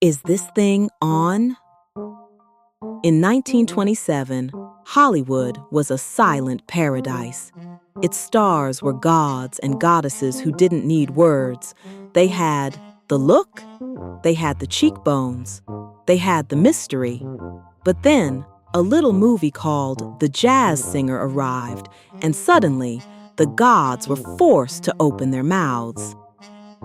Is this thing on? In 1927, Hollywood was a silent paradise. Its stars were gods and goddesses who didn't need words. They had the look, they had the cheekbones, they had the mystery. But then, a little movie called The Jazz Singer arrived, and suddenly, the gods were forced to open their mouths.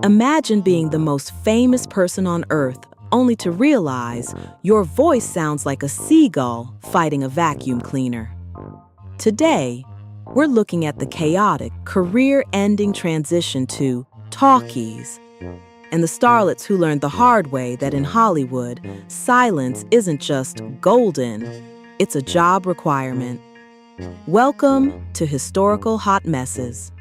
Imagine being the most famous person on Earth, only to realize your voice sounds like a seagull fighting a vacuum cleaner. Today, we're looking at the chaotic, career-ending transition to talkies, and the starlets who learned the hard way that in Hollywood, silence isn't just golden, it's a job requirement. Welcome to Historical Hot Messes.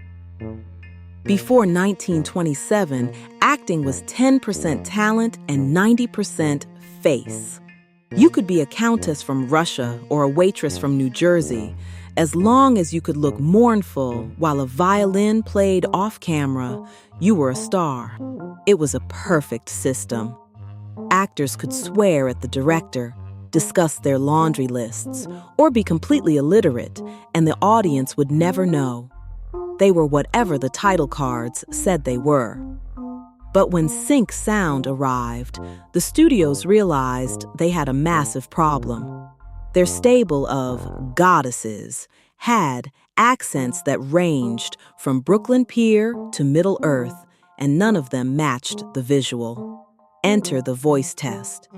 Before 1927, acting was 10% talent and 90% face. You could be a countess from Russia or a waitress from New Jersey. As long as you could look mournful while a violin played off-camera, you were a star. It was a perfect system. Actors could swear at the director, discuss their laundry lists, or be completely illiterate, and the audience would never know. They were whatever the title cards said they were. But when sync sound arrived, the studios realized they had a massive problem. Their stable of goddesses had accents that ranged from Brooklyn Pier to Middle Earth, and none of them matched the visual. Enter the voice test.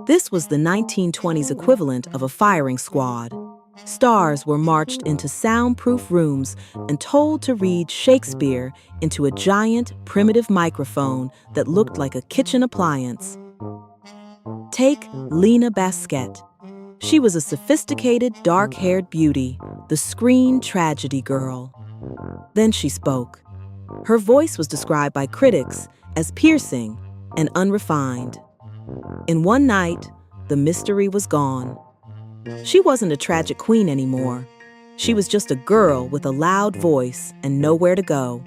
This was the 1920s equivalent of a firing squad. Stars were marched into soundproof rooms and told to read Shakespeare into a giant, primitive microphone that looked like a kitchen appliance. Take Lena Basquette. She was a sophisticated, dark-haired beauty, the screen tragedy girl. Then she spoke. Her voice was described by critics as piercing and unrefined. In one night, the mystery was gone. She wasn't a tragic queen anymore. She was just a girl with a loud voice and nowhere to go.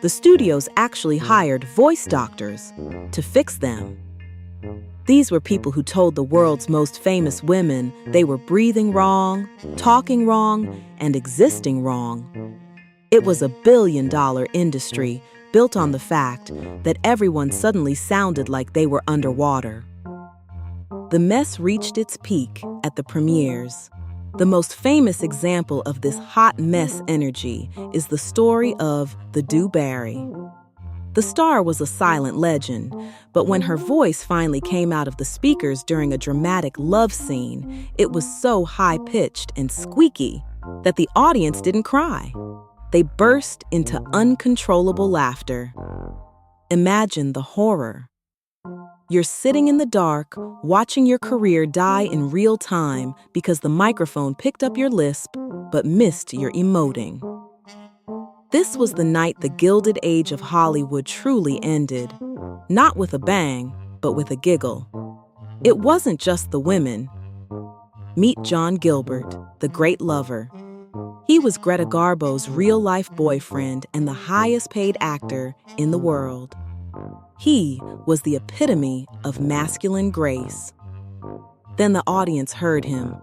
The studios actually hired voice doctors to fix them. These were people who told the world's most famous women they were breathing wrong, talking wrong, and existing wrong. It was a billion-dollar industry built on the fact that everyone suddenly sounded like they were underwater. The mess reached its peak at the premieres. The most famous example of this hot mess energy is the story of the Du Barry. The star was a silent legend, but when her voice finally came out of the speakers during a dramatic love scene, it was so high-pitched and squeaky that the audience didn't cry. They burst into uncontrollable laughter. Imagine the horror. You're sitting in the dark, watching your career die in real time because the microphone picked up your lisp but missed your emoting. This was the night the Gilded Age of Hollywood truly ended. Not with a bang, but with a giggle. It wasn't just the women. Meet John Gilbert, the great lover. He was Greta Garbo's real-life boyfriend and the highest-paid actor in the world. He was the epitome of masculine grace. Then the audience heard him.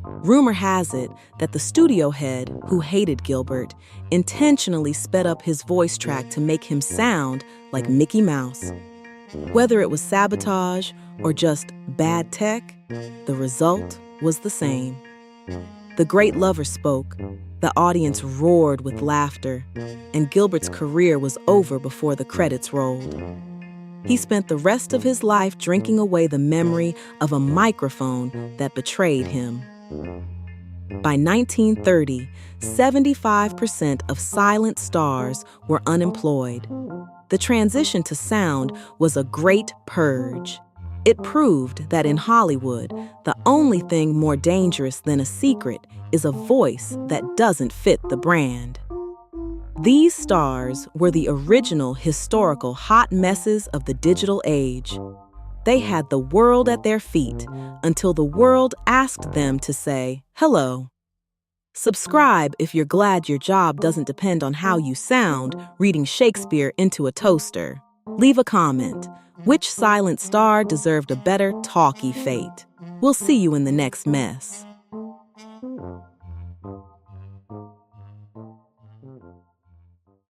Rumor has it that the studio head, who hated Gilbert, intentionally sped up his voice track to make him sound like Mickey Mouse. Whether it was sabotage or just bad tech, the result was the same. The great lover spoke. The audience roared with laughter, and Gilbert's career was over before the credits rolled. He spent the rest of his life drinking away the memory of a microphone that betrayed him. By 1930, 75% of silent stars were unemployed. The transition to sound was a great purge. It proved that in Hollywood, the only thing more dangerous than a secret is a voice that doesn't fit the brand. These stars were the original historical hot messes of the digital age. They had the world at their feet until the world asked them to say hello. Subscribe if you're glad your job doesn't depend on how you sound reading Shakespeare into a toaster. Leave a comment. Which silent star deserved a better talkie fate? We'll see you in the next mess.